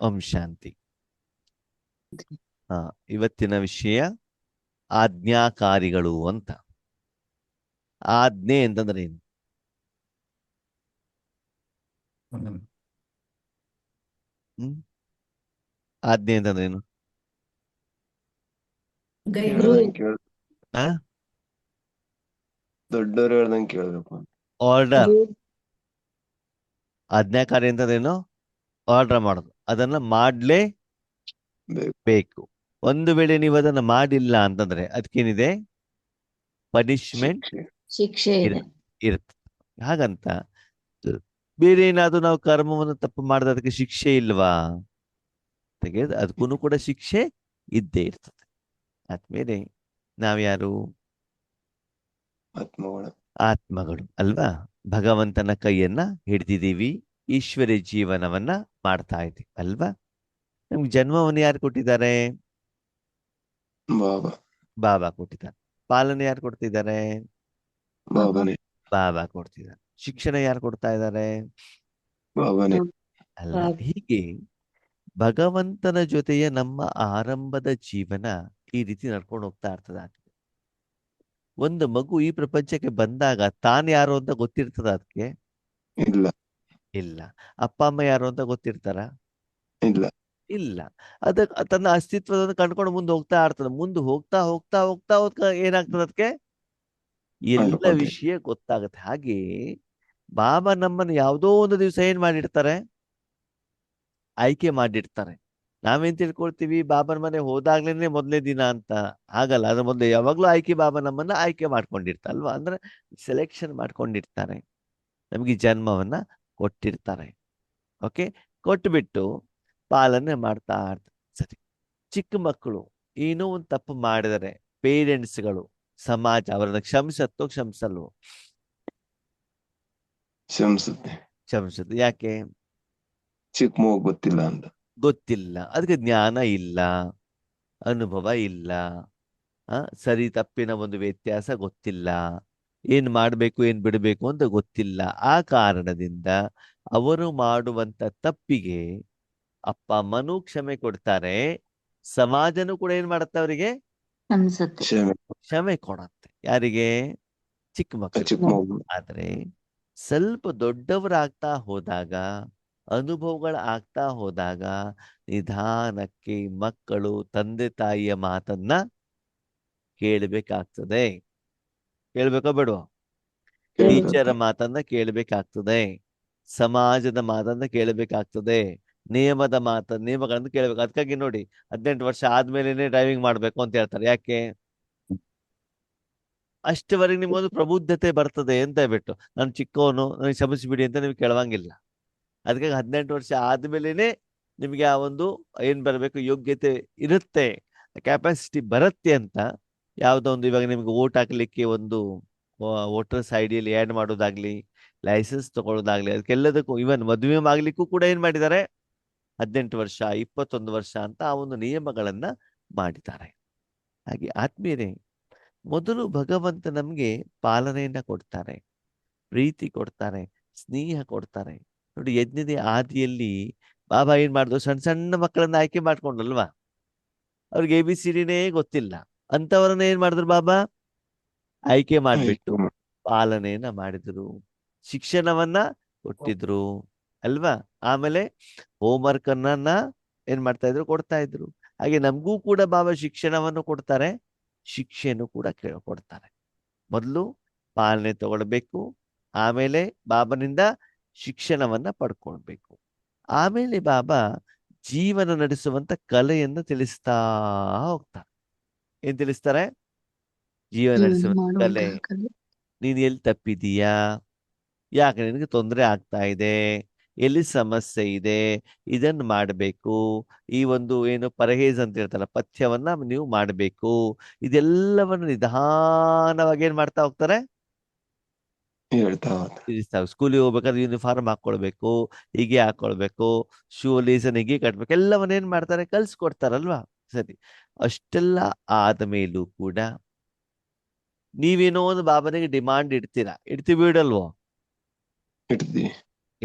ಓಂ ಶಾಂತಿ. ಇವತ್ತಿನ ವಿಷಯ ಆಜ್ಞಾಕಾರಿಗಳು ಅಂತ. ಆಜ್ಞೆ ಅಂತಂದ್ರೆ ಏನು? ಹ್ಮ್ ಆಜ್ಞೆ ಅಂತಂದ್ರೆ ಏನು? ದೊಡ್ಡವರು ಹೇಳ್ದಂಗೆ ಕೇಳ್ಬೇಕು. ಆರ್ಡರ್. ಆಜ್ಞಾಕಾರಿ ಅಂತಂದ್ರೇನು? ಆರ್ಡರ್ ಮಾಡೋದು, ಅದನ್ನ ಮಾಡ್ಲೇಬೇಕು. ಒಂದು ವೇಳೆ ನೀವು ಅದನ್ನ ಮಾಡಿಲ್ಲ ಅಂತಂದ್ರೆ ಅದಕ್ಕೇನಿದೆ? ಪನಿಷ್ಮೆಂಟ್ ಶಿಕ್ಷೆ ಇದೆ. ಇರುತ್ತೆ. ಹಾಗಂತ ಬೇರೆ ಏನಾದ್ರು ನಾವು ಕರ್ಮವನ್ನು ತಪ್ಪು ಮಾಡಿದ ಅದಕ್ಕೆ ಶಿಕ್ಷೆ ಇಲ್ವಾ? ತೆಗೆದು ಅದಕ್ಕೂ ಕೂಡ ಶಿಕ್ಷೆ ಇದ್ದೇ ಇರ್ತದೆ. ಆದ್ಮೇಲೆ ನಾವ್ಯಾರು? ಆತ್ಮಗಳು ಅಲ್ವಾ? ಭಗವಂತನ ಕೈಯನ್ನ ಹಿಡ್ದಿದ್ದೀವಿ, ಈಶ್ವರಿ ಜೀವನವನ್ನ ಮಾಡ್ತಾ ಇದ್ದೀವಿ ಅಲ್ವಾ? ನಮ್ಗೆ ಜನ್ಮವನ್ನು ಯಾರು ಕೊಟ್ಟಿದ್ದಾರೆ? ಬಾಬಾ ಕೊಟ್ಟಿದ್ದಾರೆ. ಪಾಲನೆ ಯಾರು ಕೊಡ್ತಿದ್ದಾರೆ? ಬಾಬಾ ಕೊಡ್ತಿದ್ದಾರೆ. ಶಿಕ್ಷಣ ಯಾರು ಕೊಡ್ತಾ ಇದ್ದಾರೆ? ಅಲ್ಲ. ಹೀಗೆ ಭಗವಂತನ ಜೊತೆಯ ನಮ್ಮ ಆರಂಭದ ಜೀವನ ಈ ರೀತಿ ನಡ್ಕೊಂಡು ಹೋಗ್ತಾ ಇರ್ತದ. ಒಂದು ಮಗು ಈ ಪ್ರಪಂಚಕ್ಕೆ ಬಂದಾಗ ತಾನು ಯಾರು ಅಂತ ಗೊತ್ತಿರ್ತದ ಅದಕ್ಕೆ? ಇಲ್ಲ. ಅಪ್ಪ ಅಮ್ಮ ಯಾರು ಅಂತ ಗೊತ್ತಿರ್ತಾರ? ಇಲ್ಲ. ತನ್ನ ಅಸ್ತಿತ್ವವನ್ನು ಕಂಡ್ಕೊಂಡು ಮುಂದೆ ಹೋಗ್ತಾ ಇರ್ತದೆ. ಮುಂದೆ ಹೋಗ್ತಾ ಹೋಗ್ತಾ ಹೋಗ್ತಾ ಹೋಗ್ತಾ ಏನಾಗ್ತದೆ ಅದಕ್ಕೆ? ಎಲ್ಲ ವಿಷಯ ಗೊತ್ತಾಗತ್ತೆ. ಹಾಗೆ ಬಾಬಾ ನಮ್ಮನ್ನು ಯಾವುದೋ ಒಂದು ದಿವಸ ಏನ್ ಮಾಡಿರ್ತಾರೆ? ಆಯ್ಕೆ ಮಾಡಿರ್ತಾರೆ. ನಾವೇನ್ ತಿಳ್ಕೊಳ್ತೀವಿ? ಬಾಬನ ಮನೆ ಹೋದಾಗ್ಲೇನೆ ಮೊದಲನೇ ದಿನ ಅಂತ. ಹಾಗಲ್ಲ, ಅದ್ರ ಮೊದಲು ಯಾವಾಗ್ಲೂ ಬಾಬಾ ನಮ್ಮನ್ನ ಆಯ್ಕೆ ಮಾಡ್ಕೊಂಡಿರ್ತಾರೆ ಅಲ್ವಾ? ಅಂದ್ರೆ ಸೆಲೆಕ್ಷನ್ ಮಾಡ್ಕೊಂಡಿರ್ತಾರೆ. ನಮಗೆ ಜನ್ಮವನ್ನ ಕೊಟ್ಟಿರ್ತಾರೆ. ಓಕೆ, ಕೊಟ್ಬಿಟ್ಟು ಪಾಲನೆ ಮಾಡ್ತಾ ಇರ್ತಾರೆ. ಸರಿ, ಚಿಕ್ಕ ಮಕ್ಕಳು ಏನೋ ಒಂದು ತಪ್ಪು ಮಾಡಿದರೆ ಪೇರೆಂಟ್ಸ್ಗಳು, ಸಮಾಜ ಅವರನ್ನ ಕ್ಷಮಿಸತ್ತೋ ಕ್ಷಮಿಸಲ್ವೋ? ಕ್ಷಮಿಸುತ್ತೆ. ಯಾಕೆ? ಚಿಕ್ಕ ಮಗು ಗೊತ್ತಿಲ್ಲ ಅಂತ. ಗೊತ್ತಿಲ್ಲ, ಅದಕ್ಕೆ ಜ್ಞಾನ ಇಲ್ಲ, ಅನುಭವ ಇಲ್ಲ, ಸರಿ ತಪ್ಪಿನ ಒಂದು ವ್ಯತ್ಯಾಸ ಗೊತ್ತಿಲ್ಲ, ಏನ್ ಮಾಡ್ಬೇಕು ಏನ್ ಬಿಡಬೇಕು ಅಂತ ಗೊತ್ತಿಲ್ಲ. ಆ ಕಾರಣದಿಂದ ಅವರು ಮಾಡುವಂತ ತಪ್ಪಿಗೆ ಅಪ್ಪ ಅಮ್ಮನೂ ಕ್ಷಮೆ ಕೊಡ್ತಾರೆ, ಸಮಾಜನೂ ಕೂಡ ಏನ್ ಮಾಡುತ್ತೆ? ಅವರಿಗೆ ಕ್ಷಮೆ ಕೊಡತ್ತೆ. ಯಾರಿಗೆ? ಚಿಕ್ಕ ಮಕ್ಕಳು. ಆದ್ರೆ ಸ್ವಲ್ಪ ದೊಡ್ಡವರಾಗ್ತಾ ಹೋದಾಗ, ಅನುಭವಗಳು ಆಗ್ತಾ ಹೋದಾಗ ನಿಧಾನಕ್ಕೆ ಮಕ್ಕಳು ತಂದೆ ತಾಯಿಯ ಮಾತನ್ನ ಕೇಳಬೇಕಾಗ್ತದೆ. ಕೇಳ್ಬೇಕೋ ಬೇಡವೋ? ಟೀಚರ್ ಮಾತನ್ನ ಕೇಳಬೇಕಾಗ್ತದೆ, ಸಮಾಜದ ಮಾತನ್ನ ಕೇಳಬೇಕಾಗ್ತದೆ, ನಿಯಮಗಳನ್ನ ಕೇಳಬೇಕು. ಅದಕ್ಕಾಗಿ ನೋಡಿ, 18 ವರ್ಷ ಆದ್ಮೇಲೆ ಡ್ರೈವಿಂಗ್ ಮಾಡ್ಬೇಕು ಅಂತ ಹೇಳ್ತಾರೆ. ಯಾಕೆ? ಅಷ್ಟವರೆಗೆ ನಿಮ್ಗೊಂದು ಪ್ರಬುದ್ಧತೆ ಬರ್ತದೆ ಅಂತ ಹೇಳ್ಬಿಟ್ಟು. ನಾನು ಚಿಕ್ಕವನು, ನನಗೆ ಕ್ಷಮಿಸಿಬಿಡಿ ಅಂತ ನೀವು ಕೇಳುವಂಗಿಲ್ಲ. ಅದಕ್ಕಾಗಿ 18 ವರ್ಷ ಆದ್ಮೇಲೆನೆ ನಿಮಗೆ ಆ ಒಂದು ಏನ್ ಬರಬೇಕು, ಯೋಗ್ಯತೆ ಇರುತ್ತೆ, ಕ್ಯಾಪಾಸಿಟಿ ಬರುತ್ತೆ ಅಂತ. ಯಾವುದೋ ಒಂದು, ಇವಾಗ ನಿಮ್ಗೆ ಓಟ್ ಹಾಕ್ಲಿಕ್ಕೆ ಒಂದು ವೋಟರ್ಸ್ ಐಡಿಯಲ್ಲಿ ಆ್ಯಡ್ ಮಾಡೋದಾಗ್ಲಿ, ಲೈಸೆನ್ಸ್ ತಗೊಳ್ಳೋದಾಗ್ಲಿ, ಅದಕ್ಕೆಲ್ಲದಕ್ಕೂ, ಇವನ್ ಮದುವೆ ಆಗ್ಲಿಕ್ಕೂ ಕೂಡ ಏನ್ ಮಾಡಿದ್ದಾರೆ? 18 ವರ್ಷ, 21 ವರ್ಷ ಅಂತ ಆ ಒಂದು ನಿಯಮಗಳನ್ನ ಮಾಡಿದ್ದಾರೆ. ಹಾಗೆ ಆತ್ಮೀಯರೇ, ಮೊದಲು ಭಗವಂತ ನಮ್ಗೆ ಪಾಲನೆಯನ್ನ ಕೊಡ್ತಾರೆ, ಪ್ರೀತಿ ಕೊಡ್ತಾರೆ, ಸ್ನೇಹ ಕೊಡ್ತಾರೆ. ನೋಡಿ, ಯಜ್ಞದ ಆದಿಯಲ್ಲಿ ಬಾಬಾ ಏನ್ ಮಾಡಿದ್ರು? ಸಣ್ಣ ಸಣ್ಣ ಮಕ್ಕಳನ್ನ ಆಯ್ಕೆ ಮಾಡ್ಕೊಂಡಲ್ವಾ? ಅವ್ರಿಗೆ ABCDನೇ ಗೊತ್ತಿಲ್ಲ ಅಂತವರನ್ನ ಏನ್ ಮಾಡಿದ್ರು? ಬಾಬಾ ಆಯ್ಕೆ ಮಾಡ್ಬಿಟ್ಟು ಪಾಲನೆಯನ್ನ ಮಾಡಿದ್ರು, ಶಿಕ್ಷಣವನ್ನ ಕೊಟ್ಟಿದ್ರು ಅಲ್ವಾ? ಆಮೇಲೆ ಹೋಮ್ವರ್ಕ್ ಅನ್ನ ಏನ್ ಮಾಡ್ತಾ ಇದ್ರು? ಕೊಡ್ತಾ ಇದ್ರು. ಹಾಗೆ ನಮಗೂ ಕೂಡ ಬಾಬಾ ಶಿಕ್ಷಣವನ್ನು ಕೊಡ್ತಾರೆ, ಶಿಕ್ಷೆಯನ್ನು ಕೂಡ ಕೊಡ್ತಾರೆ. ಮೊದಲು ಪಾಲನೆ ತಗೊಳ್ಬೇಕು, ಆಮೇಲೆ ಬಾಬನಿಂದ ಶಿಕ್ಷಣವನ್ನ ಪಡ್ಕೊಳ್ಬೇಕು. ಆಮೇಲೆ ಬಾಬಾ ಜೀವನ ನಡೆಸುವಂತ ಕಲೆಯನ್ನು ತಿಳಿಸ್ತಾ ಹೋಗ್ತಾರೆ. ಏನ್ ತಿಳಿಸ್ತಾರೆ? ಜೀವನ ನಡೆಸುವಂತ ಕಲೆ. ನೀನ್ ಎಲ್ಲಿ ತಪ್ಪಿದೀಯಾ? ಯಾಕೆ ನಿನಗೆ ತೊಂದರೆ ಆಗ್ತಾ ಇದೆ? ಎಲ್ಲಿ ಸಮಸ್ಯೆ ಇದೆ? ಇದನ್ನು ಮಾಡಬೇಕು. ಈ ಒಂದು ಏನು ಪರಹೇಜ್ ಅಂತ ಹೇಳ್ತಾರಲ್ಲ, ಪಥ್ಯವನ್ನ ನೀವು ಮಾಡಬೇಕು. ಇದೆಲ್ಲವನ್ನು ನಿಧಾನವಾಗಿ ಏನ್ ಮಾಡ್ತಾ ಹೋಗ್ತಾರೆ? ಸ್ಕೂಲಿಗೆ ಹೋಗ್ಬೇಕಾದ್ರೆ ಯೂನಿಫಾರ್ಮ್ ಹಾಕೊಳ್ಬೇಕು, ಹೀಗೆ ಹಾಕೊಳ್ಬೇಕು, ಶೂ ಲೀಸನ್ ಹೀಗೆ ಕಟ್ಬೇಕು, ಎಲ್ಲವನ್ನ ಏನ್ ಮಾಡ್ತಾರೆ? ಕಲ್ಸ್ಕೊಡ್ತಾರಲ್ವಾ? ಸರಿ, ಅಷ್ಟೆಲ್ಲ ಆದ ಮೇಲೂ ಕೂಡ ನೀವೇನೋ ಒಂದು ಬಾಬನಿಗೆ ಡಿಮಾಂಡ್ ಇಡ್ತೀರಾ. ಇಡ್ತೀವಿ, ಇಡಲ್ವೋ?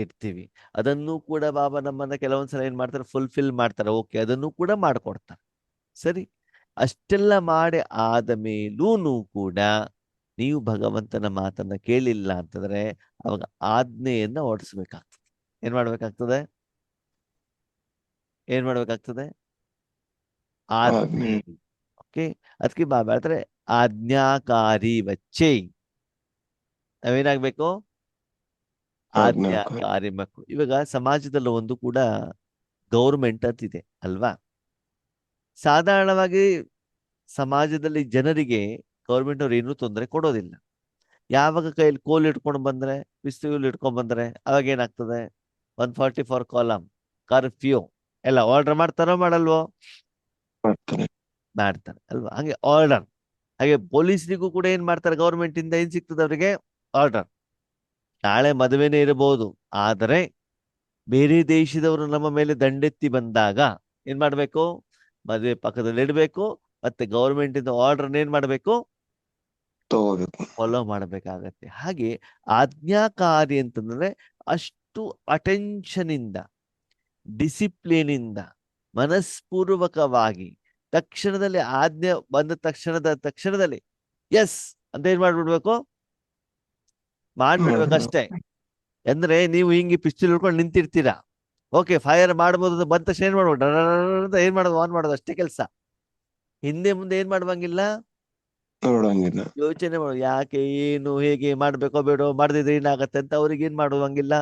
ಇಡ್ತೀವಿ. ಅದನ್ನು ಕೂಡ ಬಾಬಾ ನಮ್ಮನ್ನ ಕೆಲವೊಂದ್ಸಲ ಏನ್ ಮಾಡ್ತಾರೆ, ಫುಲ್ಫಿಲ್ ಮಾಡ್ತಾರೆ. ಓಕೆ, ಅದನ್ನು ಕೂಡ ಮಾಡ್ಕೊಡ್ತಾರೆ. ಸರಿ, ಅಷ್ಟೆಲ್ಲ ಮಾಡಿ ಆದ ಮೇಲೂ ಕೂಡ ನೀವು ಭಗವಂತನ ಮಾತನ್ನ ಕೇಳಿಲ್ಲ ಅಂತಂದ್ರೆ ಅವಾಗ ಆಜ್ಞೆಯನ್ನ ಹೊರಡಿಸ್ಬೇಕಾಗ್ತದೆ. ಏನ್ ಮಾಡ್ಬೇಕಾಗ್ತದೆ? ಏನ್ ಮಾಡ್ಬೇಕಾಗ್ತದೆ? ಆಜ್ಞೆ. ಆಜ್ಞೆ. ಓಕೆ, ಅದಕ್ಕೆ ಬಾಬಾ ಹೇಳ್ತಾರೆ ಆಜ್ಞಾಕಾರಿ ಬಚ್ಚೆ. ನಾವೇನಾಗ್ಬೇಕು? ಆಜ್ಞಾಕಾರಿ. ಆಜ್ಞಾಕಾರಿ ಮಕ್ಕಳು. ಇವಾಗ ಸಮಾಜದಲ್ಲಿ ಒಂದು ಕೂಡ ಗೌರ್ಮೆಂಟ್ ಅಂತಿದೆ ಅಲ್ವಾ? ಸಾಧಾರಣವಾಗಿ ಸಮಾಜದಲ್ಲಿ ಜನರಿಗೆ ಗೌರ್ಮೆಂಟ್ ಅವ್ರು ಏನೂ ತೊಂದರೆ ಕೊಡೋದಿಲ್ಲ. ಯಾವಾಗ ಕೈಯಲ್ಲಿ ಕೋಲ್ ಇಟ್ಕೊಂಡು ಬಂದ್ರೆ, ಪಿಸ್ತೂಲ್ ಇಟ್ಕೊಂಡ್ ಬಂದ್ರೆ ಅವಾಗ ಏನಾಗ್ತದೆ? 144 ಕಾಲಮ್, ಕರ್ಫ್ಯೂ ಎಲ್ಲ ಆರ್ಡರ್ ಮಾಡ್ತಾರೋ ಮಾಡಲ್ವೋ? ಮಾಡ್ತಾರೆ. ಮಾಡ್ತಾರೆ ಅಲ್ವಾ? ಹಂಗೆ ಆರ್ಡರ್. ಹಾಗೆ ಪೊಲೀಸರಿಗೂ ಕೂಡ ಏನ್ ಮಾಡ್ತಾರೆ? ಗೌರ್ಮೆಂಟ್ ಇಂದ ಏನ್ ಸಿಗ್ತದೆ ಅವರಿಗೆ? ಆರ್ಡರ್. ನಾಳೆ ಮದುವೆನೇ ಇರಬಹುದು, ಆದರೆ ಬೇರೆ ದೇಶದವರು ನಮ್ಮ ಮೇಲೆ ದಂಡೆತ್ತಿ ಬಂದಾಗ ಏನ್ ಮಾಡ್ಬೇಕು? ಮದುವೆ ಪಕ್ಕದಲ್ಲಿ ಇಡಬೇಕು, ಮತ್ತೆ ಗೌರ್ಮೆಂಟ್ ಇಂದ ಆರ್ಡರ್ ಏನ್ ಮಾಡ್ಬೇಕು? ತಗೋಬೇಕು. ಫಾಲೋ ಮಾಡಬೇಕಾಗತ್ತೆ. ಹಾಗೆ ಆಜ್ಞಾಕಾರಿ ಅಂತಂದ್ರೆ ಅಷ್ಟು ಅಟೆನ್ಷನ್ ಇಂದ, ಡಿಸಿಪ್ಲಿನ್ ಇಂದ, ಮನಸ್ಪೂರ್ವಕವಾಗಿ ತಕ್ಷಣದಲ್ಲಿ ಆಜ್ಞೆ ಬಂದ ತಕ್ಷಣದಲ್ಲಿ ಎಸ್ ಅಂತ ಏನ್ ಮಾಡ್ಬಿಡ್ಬೇಕು? ಮಾಡ್ಬಿಡ್ಬೇಕಷ್ಟೇ. ಅಂದ್ರೆ ನೀವು ಹಿಂಗೆ ಪಿಸ್ತೂಲ್ ಹಿಡ್ಕೊಂಡು ನಿಂತಿರ್ತೀರಾ, ಓಕೆ ಫೈರ್ ಮಾಡ್ಬೋದು ಅಂತ ಬಂದ ತಕ್ಷಣ ಏನ್ ಮಾಡ್ಬೋದು? ಅಂತ ಏನ್ ಮಾಡೋದು? ಆನ್ ಮಾಡೋದು ಅಷ್ಟೇ ಕೆಲಸ. ಹಿಂದೆ ಮುಂದೆ ಏನ್ ಮಾಡುವಂಗಿಲ್ಲ, ನೋಡಂಗಿಲ್ಲ. ಯೋಚನೆ ಮಾಡೋದು. ಯಾಕೆ, ಏನು, ಹೇಗೆ ಮಾಡ್ಬೇಕೋ ಬೇಡೋ, ಮಾಡದಿದ್ರೆ ಏನಾಗತ್ತೆ ಅಂತ ಅವ್ರಿಗೆ ಏನ್ ಮಾಡುವಂಗಿಲ್ಲ,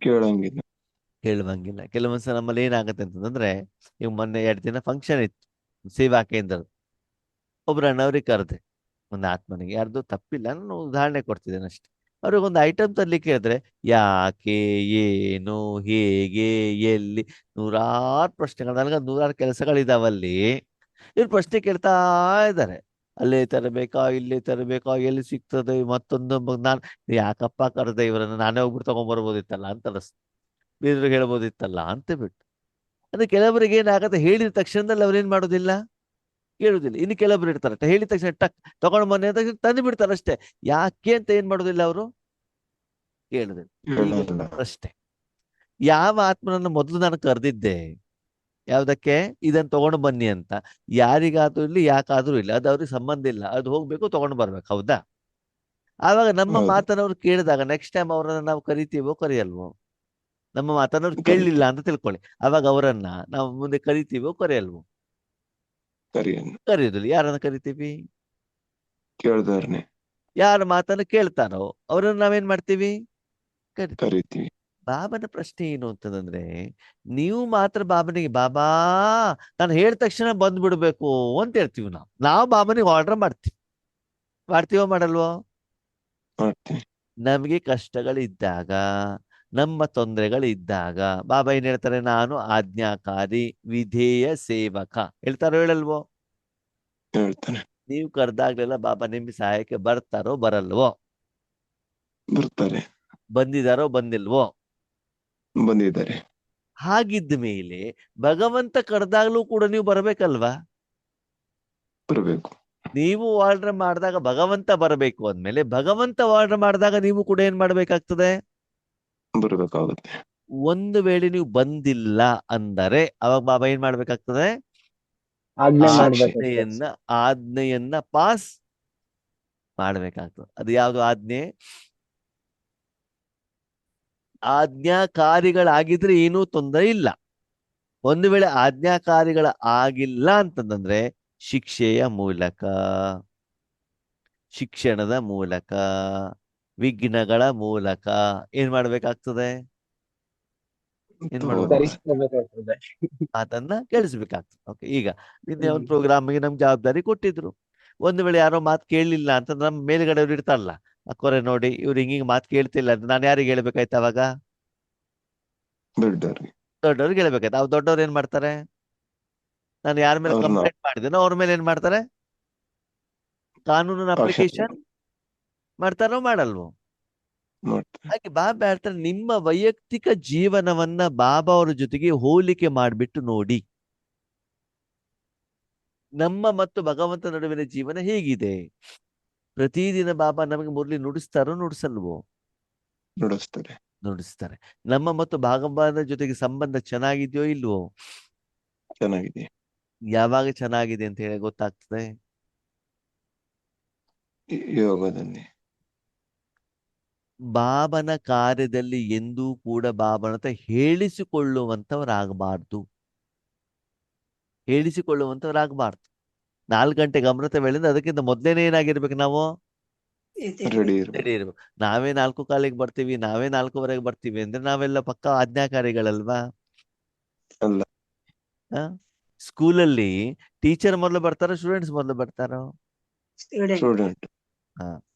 ಕೇಳಂಗಿಲ್ಲ. ಹೇಳುವಂಗಿಲ್ಲ. ಕೆಲವೊಂದ್ಸಲ ನಮ್ಮಲ್ಲಿ ಏನಾಗತ್ತೆ ಅಂತಂದ್ರೆ, ಈಗ ಮೊನ್ನೆ 2 ದಿನ ಫಂಕ್ಷನ್ ಇತ್ತು ಸೇವಾ ಕೇಂದ್ರ. ಒಬ್ರು ಅಣ್ಣವ್ರಿಗೆ ಕರೆದೆ, ಒಂದು ಆತ್ಮನಿಗೆ, ಯಾರ್ದು ತಪ್ಪಿಲ್ಲ, ನಾನು ಉದಾಹರಣೆ ಕೊಡ್ತಿದ್ದೇನೆ ಅಷ್ಟೇ. ಅವ್ರಿಗೆ ಒಂದು ಐಟಮ್ ತರ್ಲಿಕ್ಕೆ ಹೇಳಿದ್ರೆ ಯಾಕೆ, ಏನು, ಹೇಗೆ, ಎಲ್ಲಿ, ನೂರಾರು ಪ್ರಶ್ನೆಗಳು. ನನಗೆ 100 ಕೆಲಸಗಳಿದಾವಲ್ಲಿ. ಇವ್ರು ಪ್ರಶ್ನೆ ಕೇಳ್ತಾ ಇದ್ದಾರೆ. ಅಲ್ಲೇ ತರಬೇಕಾ, ಇಲ್ಲೇ ತರಬೇಕಾ, ಎಲ್ಲಿ ಸಿಗ್ತದೆ, ಮತ್ತೊಂದು ನಾನು ಯಾಕಪ್ಪ ಕರೆದೆ ಇವರನ್ನ, ನಾನೇ ಹೋಗ್ಬಿಟ್ಟು ತಗೊಂಡ್ಬರ್ಬೋದಿತ್ತಲ್ಲ ಅಂತ ಅನಿಸ್ತು. ಬೇರೆಯವ್ರಿಗೆ ಹೇಳ್ಬೋದಿತ್ತಲ್ಲ ಅಂತ ಬಿಟ್ಟು. ಅಂದ್ರೆ ಕೆಲವರಿಗೆ ಏನಾಗತ್ತೆ, ಹೇಳಿದ ತಕ್ಷಣದಲ್ಲಿ ಅವ್ರೇನ್ ಮಾಡೋದಿಲ್ಲ, ಕೇಳುದಿಲ್ಲ. ಇನ್ನು ಕೆಲವೊಬ್ರು ಇರ್ತಾರೆ, ಹೇಳಿದ ತಕ್ಷಣ ಟಕ್ ತಗೊಂಡು ಮೊನ್ನೆ ತಕ್ಷಣ ತಂದು ಬಿಡ್ತಾರೆ ಅಷ್ಟೇ. ಯಾಕೆ ಅಂತ ಏನ್ ಮಾಡೋದಿಲ್ಲ ಅವರು, ಕೇಳುದಿಲ್ಲ. ಈಗ ಕೇಳಲ್ಲ. ಅಷ್ಟೇ. ಯಾವ ಆತ್ಮನನ್ನು ಮೊದಲು ನಾನು ಕರೆದಿದ್ದೆ, ಯಾವ್ದಕ್ಕೆ? ಇದನ್ನ ತಗೊಂಡು ಬನ್ನಿ ಅಂತ. ಯಾರಿಗಾದ್ರೂ ಇಲ್ಲಿ, ಯಾಕಾದ್ರೂ ಇಲ್ಲ, ಅದು ಅವ್ರಿಗೆ ಸಂಬಂಧ ಇಲ್ಲ. ಅದು ಹೋಗ್ಬೇಕು, ತಗೊಂಡು ಬರ್ಬೇಕು, ಹೌದಾ? ಆವಾಗ ನಮ್ಮ ಹೌದು. ಮಾತನ್ನವ್ರು ಕೇಳಿದಾಗ ನೆಕ್ಸ್ಟ್ ಟೈಮ್ ಅವರನ್ನ ನಾವು ಕರಿತೀವೋ ಕರೆಯಲ್ವೋ? ನಮ್ಮ ಮಾತನ್ನವ್ರು ಕೇಳಲಿಲ್ಲ ಕರಿತೀವಿ. ಅಂತ ತಿಳ್ಕೊಳ್ಳಿ, ಅವಾಗ ಅವರನ್ನ ನಾವು ಮುಂದೆ ಕರಿತೀವೋ ಕರೆಯಲ್ವೋ? ಕರಿಯನ್ನು. ಕರೆಯುದಿಲ್ಲ. ಯಾರನ್ನ ಕರಿತೀವಿ? ಕೇಳ್ದಾರ್ನೆ ಯಾರ ಮಾತನ್ನು ಕೇಳ್ತಾರೋ ಅವರನ್ನ ನಾವೇನ್ ಮಾಡ್ತೀವಿ? ಕರಿತೀವಿ. ಕರಿತೀವಿ. ಬಾಬನ ಪ್ರಶ್ನೆ ಏನು ಅಂತಂದ್ರೆ, ನೀವು ಮಾತ್ರ ಬಾಬನಿಗೆ ಬಾಬಾ ನಾನು ಹೇಳಿದ ತಕ್ಷಣ ಬಂದ್ಬಿಡ್ಬೇಕು ಅಂತ ಹೇಳ್ತೀವಿ. ನಾವು ಬಾಬನಿಗೆ ಆರ್ಡರ್ ಮಾಡ್ತೀವೋ ಮಾಡಲ್ವೋ? ಮಾಡ್ತೀವಿ. ನಮಗೆ ಕಷ್ಟಗಳಿದ್ದಾಗ, ನಮ್ಮ ತೊಂದರೆಗಳಿದ್ದಾಗ ಬಾಬಾ ಏನ್ ಹೇಳ್ತಾರೆ? ನಾನು ಆಜ್ಞಾಕಾರಿ ವಿಧೇಯ ಸೇವಕ ಹೇಳ್ತಾರೋ ಹೇಳಲ್ವೋ? ಹೇಳ್ತಾನೆ. ನೀವು ಕರೆದಾಗ್ಲೆಲ್ಲ ಬಾಬಾ ನಿಮ್ಗೆ ಸಹಾಯಕ್ಕೆ ಬರ್ತಾರೋ ಬರಲ್ವೋ? ಬರ್ತಾರೆ. ಬಂದಿದಾರೋ ಬಂದಿಲ್ವೋ? ಬಂದಿದ್ದಾರೆ. ಹಾಗಿದ್ದ ಮೇಲೆ ಭಗವಂತ ಕರೆದಾಗ್ಲೂ ಕೂಡ ನೀವು ಬರ್ಬೇಕಲ್ವಾ? ಬರಬೇಕು. ನೀವು ಆರ್ಡರ್ ಮಾಡಿದಾಗ ಭಗವಂತ ಬರಬೇಕು ಅಂದ್ಮೇಲೆ, ಭಗವಂತ ಆರ್ಡರ್ ಮಾಡಿದಾಗ ನೀವು ಕೂಡ ಏನ್ ಮಾಡ್ಬೇಕಾಗ್ತದೆ? ಬರ್ಬೇಕಾಗುತ್ತೆ. ಒಂದು ವೇಳೆ ನೀವು ಬಂದಿಲ್ಲ ಅಂದರೆ ಅವಾಗ ಬಾಬಾ ಏನ್ ಮಾಡ್ಬೇಕಾಗ್ತದೆ? ಆಜ್ಞೆ ಶಿಕ್ಷೆ. ಮಾಡ್ಬೇಕಾಗ್ತದೆ. ಆಜ್ಞೆಯನ್ನ ಪಾಸ್ ಮಾಡ್ಬೇಕಾಗ್ತದೆ. ಅದು ಯಾವುದು ಆಜ್ಞೆ? ಆಜ್ಞಾಕಾರಿಗಳಾಗಿದ್ರೆ ಏನೂ ತೊಂದರೆ ಇಲ್ಲ. ಒಂದು ವೇಳೆ ಆಜ್ಞಾಕಾರಿಗಳ ಆಗಿಲ್ಲ ಅಂತಂದ್ರೆ ಶಿಕ್ಷೆಯ ಮೂಲಕ, ಶಿಕ್ಷಣದ ಮೂಲಕ, ವಿಘ್ನಗಳ ಮೂಲಕ ಏನ್ ಮಾಡ್ಬೇಕಾಗ್ತದೆ? ಏನ್ ಮಾಡ್ಬೇಕು? ತರಿಸ್ಕೋಬೇಕಾಗ್ತದೆ. ಮಾತನ್ನ ಕೇಳಿಸ್ಬೇಕಾಗ್ತದೆ. ಓಕೆ, ಈಗ ನಿನ್ನೆ ಒಂದು ಪ್ರೋಗ್ರಾಮ್ಗೆ ನಮ್ಗೆ ಜವಾಬ್ದಾರಿ ಕೊಟ್ಟಿದ್ರು. ಒಂದು ವೇಳೆ ಯಾರೋ ಮಾತು ಕೇಳಲಿಲ್ಲ ಅಂತ ನಮ್ಮ ಮೇಲ್ಗಡೆ ಅವ್ರು ಇರ್ತಾರಲ್ಲ, ಅಕ್ಕೋರೆ ನೋಡಿ ಇವ್ರು ಹಿಂಗಿಂಗ್ ಮಾತು ಕೇಳ್ತಿಲ್ಲ ಅಂತ ನಾನು ಯಾರಿಗೆ ಹೇಳ್ಬೇಕಾಯ್ತು? ಅವಾಗ ದೊಡ್ಡವ್ರಿಗೆ. ದೊಡ್ಡವ್ರಿಗೆ ಹೇಳ್ಬೇಕಾಯ್ತು. ಅವ್ರು ದೊಡ್ಡವ್ರು ಏನ್ ಮಾಡ್ತಾರೆ? ನಾನು ಯಾರ ಮೇಲೆ ಅವ್ರನ್ನ ಕಂಪ್ಲೇಂಟ್ ಮಾಡಿದ್ದೇನೋ ಅವ್ರ ಮೇಲೆ ಏನ್ ಮಾಡ್ತಾರೆ? ಕಾನೂನಿನ ಆಕ್ಷೇಪ ಅಪ್ಲಿಕೇಶನ್ ಮಾಡ್ತಾರೋ ಮಾಡಲ್ವೋ? ಮಾಡ್ತಾರೆ. ಹಾಗೆ ಬಾಬಾ ಹೇಳ್ತಾರೆ, ನಿಮ್ಮ ವೈಯಕ್ತಿಕ ಜೀವನವನ್ನ ಬಾಬಾ ಅವರ ಜೊತೆಗೆ ಹೋಲಿಕೆ ಮಾಡಿಬಿಟ್ಟು ನೋಡಿ, ನಮ್ಮ ಮತ್ತು ಭಗವಂತ ನಡುವಿನ ಜೀವನ ಹೇಗಿದೆ. ಪ್ರತಿದಿನ ಬಾಬಾ ನಮಗೆ ಮುರಳಿ ನುಡಿಸ್ತಾರೋ ನುಡಿಸಲ್ವೋ? ನುಡಿಸ್ತಾರೆ. ನುಡಿಸ್ತಾರೆ. ನಮ್ಮ ಮತ್ತು ಭಾಗವತನ ಜೊತೆಗೆ ಸಂಬಂಧ ಚೆನ್ನಾಗಿದೆಯೋ ಇಲ್ವೋ? ಚೆನ್ನಾಗಿದೆ. ಯಾವಾಗ ಚೆನ್ನಾಗಿದೆ ಅಂತ ಹೇಳಿ ಗೊತ್ತಾಗ್ತದೆ? ಯೋಗದಲ್ಲಿ. ಬಾಬನ ಕಾರ್ಯದಲ್ಲಿ ಎಂದೂ ಕೂಡ ಬಾಬನ ಹತ್ರ ಹೇಳಿಸಿಕೊಳ್ಳುವಂತವರಾಗಬಾರ್ದು. ಹೇಳಿಸಿಕೊಳ್ಳುವಂತವರಾಗಬಾರ್ದು. 4 ಗಂಟೆಗೆ ಅಮೃತ ವೇಳೆಯಿಂದ ಅದಕ್ಕಿಂತ ಮೊದಲೇನೆ ಏನಾಗಿರ್ಬೇಕು ನಾವು? ರೆಡಿ ಇರ್ಬೇಕು. ರೆಡಿ ಇರ್ಬೇಕು. ನಾವೇ 4 ಕಾಲಿಗೆ ಬರ್ತೀವಿ, ನಾವೇ 4ವರೆಗೆ ಬರ್ತೀವಿ ಅಂದ್ರೆ ನಾವೆಲ್ಲ ಪಕ್ಕ ಆಜ್ಞಾಕಾರಿಗಳಲ್ವಾ? ಅಲ್ಲ. ಸ್ಕೂಲಲ್ಲಿ ಟೀಚರ್ ಮೊದಲು ಬರ್ತಾರೋ ಸ್ಟೂಡೆಂಟ್ಸ್ ಮೊದಲು ಬರ್ತಾರೋ? ಸ್ಟೂಡೆಂಟ್. ಹಾ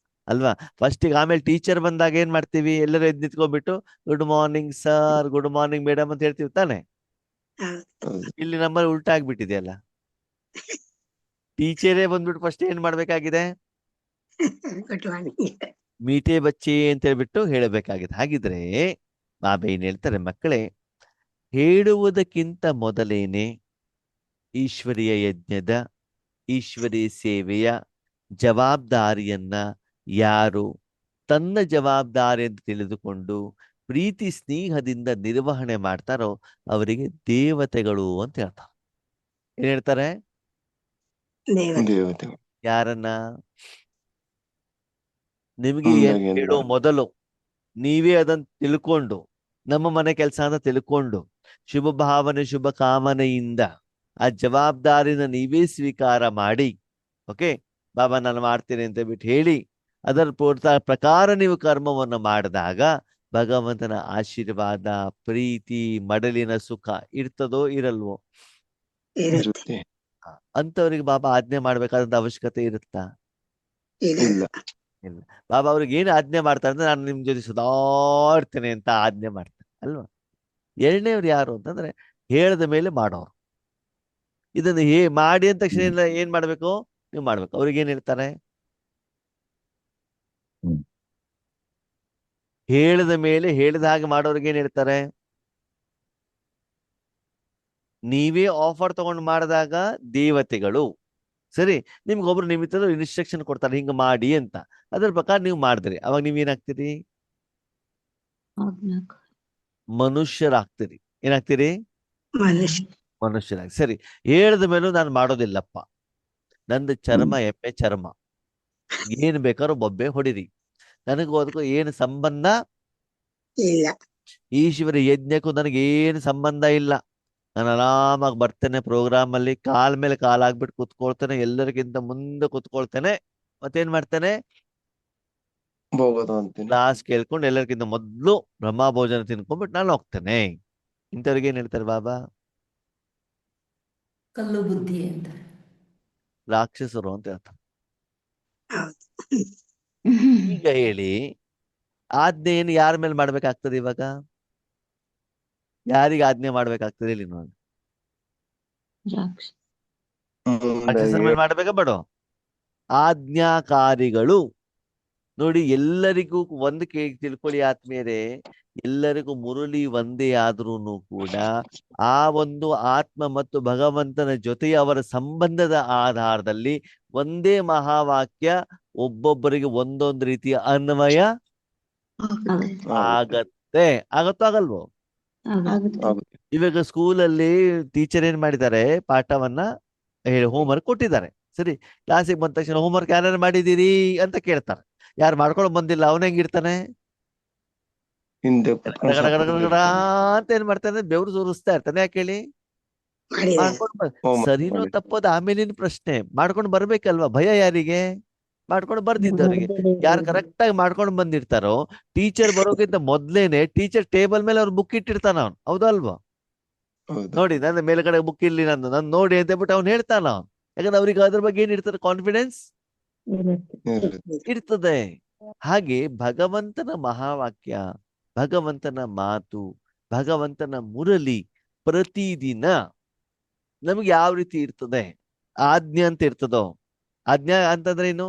ಅಲ್ವಾ? ಫಸ್ಟಿಗೆ, ಆಮೇಲೆ ಟೀಚರ್ ಬಂದಾಗ ಏನ್ ಮಾಡ್ತೀವಿ? ಎಲ್ಲರೂ ಎದ್ದು ನಿಂತ್ಕೊಂಡ್ಬಿಟ್ಟು good morning sir, good morning madam ಅಂತ ಹೇಳ್ತೀವಿ ತಾನೆ? ಹೌದು. ಇಲ್ಲಿ ನಮ್ಮಲ್ಲಿ ಉಲ್ಟಾ ಆಗ್ಬಿಟ್ಟಿದೆಯಲ್ಲ. ಟೀಚರೇ ಬಂದ್ಬಿಟ್ಟು ಫಸ್ಟ್ ಏನ್ ಮಾಡ್ಬೇಕಾಗಿದೆ? ಮೀಟೆ ಬಚ್ಚೆ ಅಂತ ಹೇಳ್ಬಿಟ್ಟು ಹೇಳಬೇಕಾಗಿದೆ. ಹಾಗಿದ್ರೆ ಬಾಬಾ ಏನ್ ಹೇಳ್ತಾರೆ? ಮಕ್ಕಳೇ, ಹೇಳುವುದಕ್ಕಿಂತ ಮೊದಲೇನೆ ಈಶ್ವರೀಯ ಯಜ್ಞದ, ಈಶ್ವರೀಯ ಸೇವೆಯ ಜವಾಬ್ದಾರಿಯನ್ನ ಯಾರು ತನ್ನ ಜವಾಬ್ದಾರಿ ಅಂತ ತಿಳಿದುಕೊಂಡು ಪ್ರೀತಿ ಸ್ನೇಹದಿಂದ ನಿರ್ವಹಣೆ ಮಾಡ್ತಾರೋ ಅವರಿಗೆ ದೇವತೆಗಳು ಅಂತ ಹೇಳ್ತಾರೆ. ಏನ್ ಹೇಳ್ತಾರೆ? ದೇವತೆಗಳು. ಯಾರನ್ನ? ನಿಮಗೆ ಮುಂದಾಗಿ ಎಲ್ಲ. ಹೇಳೋ ಮೊದಲು ನೀವೇ ಅದನ್ನ ತಿಳ್ಕೊಂಡು, ನಮ್ಮ ಮನೆ ಕೆಲಸ ಅಂತ ತಿಳ್ಕೊಂಡು, ಶುಭ ಭಾವನೆ ಶುಭ ಕಾಮನೆಯಿಂದ ಆ ಜವಾಬ್ದಾರಿನ ನೀವೇ ಸ್ವೀಕಾರ ಮಾಡಿ, ಓಕೆ ಬಾಬಾ ನಾನು ಮಾಡ್ತೇನೆ ಅಂತ ಬಿಟ್ಟು ಹೇಳಿ ಅದರ ಪ್ರಕಾರ ನೀವು ಕರ್ಮವನ್ನು ಮಾಡಿದಾಗ ಭಗವಂತನ ಆಶೀರ್ವಾದ, ಪ್ರೀತಿ, ಮಡಲಿನ ಸುಖ ಇರ್ತದೋ ಇರಲ್ವೋ? ಇರುತ್ತೆ. ಅಂತವ್ರಿಗೆ ಬಾಬಾ ಆಜ್ಞೆ ಮಾಡ್ಬೇಕಾದಂತ ಅವಶ್ಯಕತೆ ಇರುತ್ತಾ? ಇಲ್ಲ. ಇಲ್ಲ. ಬಾಬಾ ಅವ್ರಿಗೆ ಏನು ಆಜ್ಞೆ ಮಾಡ್ತಾರೆ ಅಂದ್ರೆ ನಾನು ನಿಮ್ ಜೊತೆ ಸದಾ ಇರ್ತೇನೆ ಅಂತ ಆಜ್ಞೆ ಮಾಡ್ತಾರೆ ಅಲ್ವಾ? ಎರಡನೇವ್ರು ಯಾರು ಅಂತಂದ್ರೆ ಹೇಳದ ಮೇಲೆ ಮಾಡೋರು. ಇದನ್ನು ಮಾಡಿ ಅಂದ ತಕ್ಷಣ ಏನ್ ಮಾಡ್ಬೇಕು? ನೀವು ಮಾಡ್ಬೇಕು. ಅವ್ರಿಗೆ ಏನ್ ಹೇಳ್ತಾರೆ? ಹೇಳಿದ ಮೇಲೆ ಹೇಳಿದ ಹಾಗೆ ಮಾಡೋರಿಗೆ ಏನ್ ಹೇಳ್ತಾರೆ? ನೀವೇ ಆಫರ್ ತಗೊಂಡು ಮಾಡಿದಾಗ ದೇವತೆಗಳು. ಸರಿ, ನಿಮ್ಗೊಬ್ರು ನಿಮಿತ್ತ ಇನ್ಸ್ಟ್ರಕ್ಷನ್ ಕೊಡ್ತಾರೆ ಹಿಂಗ ಮಾಡಿ ಅಂತ, ಅದ್ರ ಪ್ರಕಾರ ನೀವು ಮಾಡಿದ್ರಿ, ಅವಾಗ ನೀವೇನಾಗ್ತೀರಿ? ಮನುಷ್ಯರಾಗ್ತೀರಿ. ಏನಾಗ್ತೀರಿ? ಮನುಷ್ಯರಾಗಿ. ಸರಿ, ಹೇಳಿದ ಮೇಲೂ ನಾನು ಮಾಡೋದಿಲ್ಲಪ್ಪ, ನಂದು ಚರ್ಮ ಎಮ್ಮೆ ಚರ್ಮ, ಏನ್ ಬೇಕಾದ್ರೂ ಬೊಬ್ಬೆ ಹೊಡಿರಿ, ನನಗೂ ಅದಕ್ಕೂ ಏನು ಸಂಬಂಧ ಇಲ್ಲ. ಈಶ್ವರ ಯಜ್ಞಕ್ಕೂ ನನಗೆ ಏನು ಸಂಬಂಧ ಇಲ್ಲ. ನಾನು ಆರಾಮಾಗಿ ಬರ್ತೇನೆ, ಪ್ರೋಗ್ರಾಮ್ ಅಲ್ಲಿ ಕಾಲ್ ಮೇಲೆ ಕಾಲ್ ಹಾಕ್ಬಿಟ್ಟು ಕುತ್ಕೊಳ್ತೇನೆ, ಎಲ್ಲರಿಗಿಂತ ಮುಂದೆ ಕುತ್ಕೊಳ್ತೇನೆ, ಮತ್ತೇನ್ ಮಾಡ್ತೇನೆ? ಹೋಗೋದು ಅಂತೀನಿ. ಕ್ಲಾಸ್ ಕೇಳ್ಕೊಂಡು ಎಲ್ಲರಿಗಿಂತ ಮೊದ್ಲು ಬ್ರಹ್ಮ ಭೋಜನ ತಿನ್ಕೊಂಡ್ಬಿಟ್ಟು ನಾನು ಹೋಗ್ತೇನೆ. ಇಂಥವ್ರಿಗೆ ಏನ್ ಹೇಳ್ತಾರೆ ಬಾಬಾ? ಕಲ್ಲು ಬುದ್ಧಿ ಅಂತ. ರಾಕ್ಷಸರು ಅಂತ ಹೇಳ್ತಾರೆ. ಈಗ ಹೇಳಿ, ಆಜ್ಞೆ ಏನು ಯಾರ ಮೇಲೆ ಮಾಡ್ಬೇಕಾಗ್ತದೆ ಇವಾಗ? ಯಾರಿಗೆ ಆಜ್ಞೆ ಮಾಡ್ಬೇಕಾಗ್ತದೆ ಇಲ್ಲಿ ನೋಡಿ? ರಾಕ್ಷಸರ ಮೇಲೆ ಮಾಡ್ಬೇಕಾ ಬೇಡ? ಆಜ್ಞಾಕಾರಿಗಳು. ನೋಡಿ, ಎಲ್ಲರಿಗೂ ಒಂದು ತಿಳ್ಕೊಳ್ಳಿ ಆತ್ಮೀಯರೇ, ಎಲ್ಲರಿಗೂ ಮುರಳಿ ಒಂದೇ ಆದ್ರೂ ಕೂಡ ಆ ಒಂದು ಆತ್ಮ ಮತ್ತು ಭಗವಂತನ ಜೊತೆಯ ಅವರ ಸಂಬಂಧದ ಆಧಾರದಲ್ಲಿ ಒಂದೇ ಮಹಾವಾಕ್ಯ ಒಬ್ಬೊಬ್ಬರಿಗೆ ಒಂದೊಂದು ರೀತಿಯ ಅನ್ವಯ ಆಗತ್ತೆ. ಆಗತ್ತೋ ಆಗಲ್ವೋ? ಇವಾಗ ಸ್ಕೂಲಲ್ಲಿ ಟೀಚರ್ ಏನ್ ಮಾಡಿದ್ದಾರೆ? ಪಾಠವನ್ನ ಹೋಮ್ವರ್ಕ್ ಕೊಟ್ಟಿದ್ದಾರೆ. ಸರಿ, ಕ್ಲಾಸಿಗೆ ಬಂದ ತಕ್ಷಣ ಹೋಮ್ವರ್ಕ್ ಯಾರು ಮಾಡಿದೀರಿ ಅಂತ ಕೇಳ್ತಾರೆ. ಯಾರು ಮಾಡ್ಕೊಂಡು ಬಂದಿಲ್ಲ ಅವನ ಹೆಂಗಿರ್ತಾನೆ? ಹಿಂದೆ ಅಂತ ಏನ್ ಮಾಡ್ತಾನೆ? ಬೆವರು ಸುರಿಸ್ತಾ ಇರ್ತಾನೆ. ಯಾಕೆ ಹೇಳಿ? ಸರಿನೋ ತಪ್ಪೋದ ಆಮೇಲಿನ ಪ್ರಶ್ನೆ. ಮಾಡ್ಕೊಂಡು ಬರ್ಬೇಕಲ್ವಾ? ಭಯ ಯಾರಿಗೆ? ಮಾಡ್ಕೊಂಡು ಬರ್ದಿದ್ದವ್ರಿಗೆ. ಯಾರು ಕರೆಕ್ಟ್ ಆಗಿ ಮಾಡ್ಕೊಂಡು ಬಂದಿರ್ತಾರೋ, ಟೀಚರ್ ಬರೋಕ್ಕಿಂತ ಮೊದ್ಲೇನೆ ಟೀಚರ್ ಟೇಬಲ್ ಮೇಲೆ ಅವ್ರ ಬುಕ್ ಇಟ್ಟಿರ್ತಾನ ಅವ್ನು. ಹೌದಾ ಅಲ್ವಾ? ನೋಡಿ, ನನ್ನ ಮೇಲ್ಗಡೆ ಬುಕ್ ಇಲ್ಲಿ ನಂದು, ನಾನು ನೋಡಿ ಅಂತ ಹೇಳ್ಬಿಟ್ಟು ಅವ್ನು ಹೇಳ್ತಾನ ಅವ್ನು. ಯಾಕಂದ್ರೆ ಅವ್ರಿಗೆ ಅದ್ರ ಬಗ್ಗೆ ಏನ್ ಇರ್ತದೆ? ಕಾನ್ಫಿಡೆನ್ಸ್ ಇರ್ತದೆ. ಹಾಗೆ ಭಗವಂತನ ಮಹಾವಾಕ್ಯ, ಭಗವಂತನ ಮಾತು, ಭಗವಂತನ ಮುರಳಿ ಪ್ರತಿದಿನ ನಮ್ಗೆ ಯಾವ ರೀತಿ ಇರ್ತದೆ? ಆಜ್ಞೆ ಅಂತ ಇರ್ತದೋ. ಆಜ್ಞಾ ಅಂತಂದ್ರೆ ಏನು?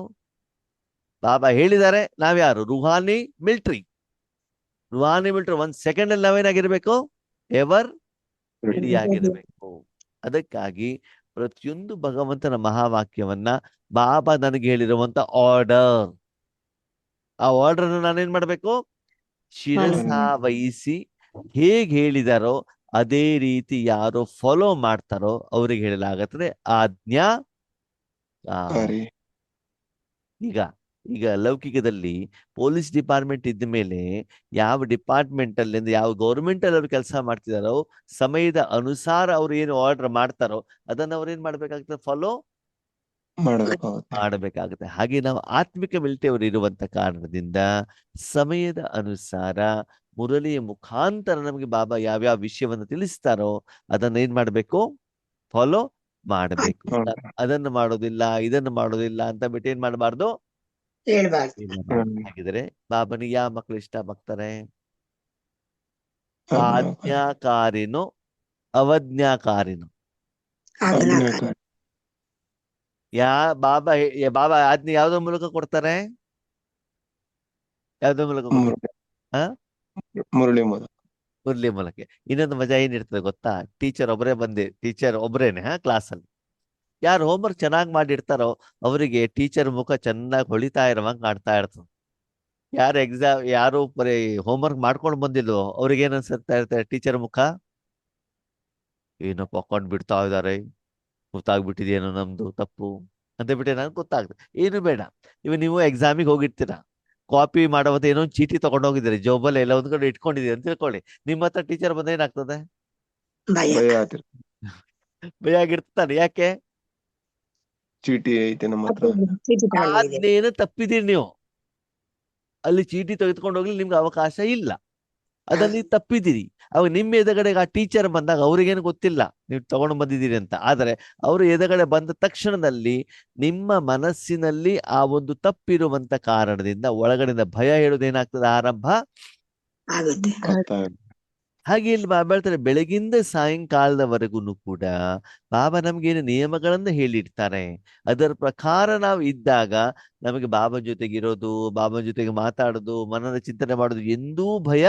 ಬಾಬಾ ಹೇಳಿದ್ದಾರೆ, ನಾವ್ಯಾರು? ರುಹಾನಿ ಮಿಲ್ಟ್ರಿ. ರುಹಾನಿ ಮಿಲ್ಟ್ರಿ 1 ಸೆಕೆಂಡ್ ಅಲ್ಲಿ ನಾವೇನಾಗಿರ್ಬೇಕು? ಎವರ್ ರೆಡಿ ಆಗಿರ್ಬೇಕು. ಅದಕ್ಕಾಗಿ ಪ್ರತಿಯೊಂದು ಭಗವಂತನ ಮಹಾವಾಕ್ಯವನ್ನ ಬಾಬಾ ನನಗೆ ಹೇಳಿರುವಂತ ಆರ್ಡರ್, ಆ ಆರ್ಡರ್ ನಾನೇನ್ ಮಾಡ್ಬೇಕು? ಶಿರಸ ವಹಿಸಿ ಹೇಗೆ ಹೇಳಿದಾರೋ ಅದೇ ರೀತಿ ಯಾರು ಫಾಲೋ ಮಾಡ್ತಾರೋ ಅವ್ರಿಗೆ ಹೇಳಲಾಗುತ್ತದೆ ಆಜ್ಞಾ. ಕಾರಿ. ಈಗ ಈಗ ಲೌಕಿಕದಲ್ಲಿ ಪೊಲೀಸ್ ಡಿಪಾರ್ಟ್ಮೆಂಟ್ ಇದ್ದ ಮೇಲೆ ಯಾವ ಡಿಪಾರ್ಟ್ಮೆಂಟ್ ಅಲ್ಲಿ ಯಾವ ಗೌರ್ಮೆಂಟ್ ಅಲ್ಲಿ ಅವ್ರು ಕೆಲಸ ಮಾಡ್ತಿದಾರೋ ಸಮಯದ ಅನುಸಾರ ಅವ್ರು ಏನು ಆರ್ಡರ್ ಮಾಡ್ತಾರೋ ಅದನ್ನ ಅವ್ರು ಏನ್ ಮಾಡ್ಬೇಕಾಗ್ತದೆ, ಫಾಲೋ ಮಾಡಬೇಕಾಗುತ್ತೆ. ಮಾಡಬೇಕಾಗುತ್ತೆ. ಹಾಗೆ ನಾವು ಆತ್ಮಿಕ ಮಿಲಿಟರಿ ಅವರು ಇರುವಂತ ಕಾರಣದಿಂದ ಸಮಯದ ಅನುಸಾರ ಮುರಳಿಯ ಮುಖಾಂತರ ನಮಗೆ ಬಾಬಾ ಯಾವ್ಯಾವ ವಿಷಯವನ್ನು ತಿಳಿಸ್ತಾರೋ ಅದನ್ನ ಏನ್ ಮಾಡ್ಬೇಕು, ಫಾಲೋ ಮಾಡಬೇಕು. ಅದನ್ನು ಮಾಡೋದಿಲ್ಲ ಇದನ್ನು ಮಾಡೋದಿಲ್ಲ ಅಂತ ಬಿಟ್ಟು ಏನ್ ಮಾಡಬಾರ್ದು, ಹಾಗಿದ್ರೆ ಬಾಬನಿಗೆ ಯಾವ ಮಕ್ಕಳು ಇಷ್ಟವಾಗ್ತಾರೆ? ಆಜ್ಞಾಕಾರಿನೋ ಅವಜ್ಞಾಕಾರಿನೋ? ಆಜ್ಞಾಕಾರಿ. ಬಾಬಾ ಆಜ್ಞೆ ಯಾವ್ದೋ ಮೂಲಕ ಕೊಡ್ತಾರೆ? ಯಾವ್ದೋ ಮೂಲಕ ಕೊಡ್ತಾರೆ? ಮುರಳಿ ಮೂಲಕ. ಮುರಳಿ ಮೂಲಕ. ಇನ್ನೊಂದು ಮಜಾ ಏನಿರ್ತದೆ ಗೊತ್ತಾ? ಟೀಚರ್ ಒಬ್ಬರೇನೆ ಕ್ಲಾಸಲ್ಲಿ ಯಾರು ಹೋಮ್ವರ್ಕ್ ಚೆನ್ನಾಗಿ ಮಾಡಿರ್ತಾರೋ ಅವರಿಗೆ ಟೀಚರ್ ಮುಖ ಚೆನ್ನಾಗಿ ಹೊಳಿತಾ ಇರುವಂಗೆ ಕಾಣ್ತಾ ಇರ್ತದೆ. ಯಾರು ಬರೀ ಹೋಮ್ವರ್ಕ್ ಮಾಡ್ಕೊಂಡು ಬಂದಿಲ್ವೋ ಅವ್ರಿಗೆ ಏನ್ ಅನ್ಸುತ್ತಾ ಇರ್ತಾರೆ, ಟೀಚರ್ ಮುಖ ಏನೋ ಪಕ್ಕೊಂಡು ಬಿಡ್ತಾ ಇದಾರೆ, ಗೊತ್ತಾಗ್ಬಿಟ್ಟಿದೇನೋ ನಮ್ದು ತಪ್ಪು ಅಂತ ಬಿಟ್ಟೆ ನನಗೆ ಗೊತ್ತಾಗ್ತದೆ. ಏನು ಬೇಡ, ನೀವು ಎಕ್ಸಾಮಿಗೆ ಹೋಗಿರ್ತೀರಾ, ಕಾಪಿ ಮಾಡುವಂತ ಏನೋ ಒಂದು ಚೀಟಿ ತಗೊಂಡು ಹೋಗಿದ್ದೀರಿ, ಜೋಬಲ್ಲಿ ಎಲ್ಲ ಒಂದ್ ಕಡೆ ಇಟ್ಕೊಂಡಿದ್ದೀರಿ ಅಂತ ತಿಳ್ಕೊಳ್ಳಿ. ನಿಮ್ಮ ಹತ್ರ ಟೀಚರ್ ಬಂದ ಏನಾಗ್ತದೆ? ಭಯ ಆಗಿರ್ತಾನೆ. ಯಾಕೆ? ಚೀಟಿ ಐತೆ ನಮ್ಮ ಹತ್ರ. ಆಜ್ಞೆಯನ್ನು ತಪ್ಪಿದೀರಿ ನೀವು, ಅಲ್ಲಿ ಚೀಟಿ ತೆಗೆದುಕೊಂಡು ಹೋಗ್ಲಿ ನಿಮ್ಗೆ ಅವಕಾಶ ಇಲ್ಲ, ಅದನ್ನ ತಪ್ಪಿದಿರಿ. ಅವಾಗ ನಿಮ್ಮ ಎದುರುಗಡೆ ಆ ಟೀಚರ್ ಬಂದಾಗ ಅವ್ರಿಗೇನು ಗೊತ್ತಿಲ್ಲ ನೀವು ತಗೊಂಡು ಬಂದಿದ್ದೀರಿ ಅಂತ. ಆದ್ರೆ ಅವರು ಎದುರುಗಡೆ ಬಂದ ತಕ್ಷಣದಲ್ಲಿ ನಿಮ್ಮ ಮನಸ್ಸಿನಲ್ಲಿ ಆ ಒಂದು ತಪ್ಪಿರುವಂತ ಕಾರಣದಿಂದ ಒಳಗಡೆಯಿಂದ ಭಯ ಹೇಳುವುದೇನಾಗ್ತದೆ, ಆರಂಭ ಆಗುತ್ತೆ. ಹಾಗೆ ಇಲ್ಲಿ ಬಾಬಾ ಹೇಳ್ತಾರೆ, ಬೆಳಗಿಂದ ಸಾಯಂಕಾಲದವರೆಗೂ ಕೂಡ ಬಾಬಾ ನಮ್ಗೇನು ನಿಯಮಗಳನ್ನ ಹೇಳಿರ್ತಾರೆ, ಅದರ ಪ್ರಕಾರ ನಾವು ಇದ್ದಾಗ ನಮಗೆ ಬಾಬಾ ಜೊತೆಗಿರೋದು, ಬಾಬಾ ಜೊತೆಗೆ ಮಾತಾಡೋದು, ಮನದ ಚಿಂತನೆ ಮಾಡೋದು ಎಂದೂ ಭಯ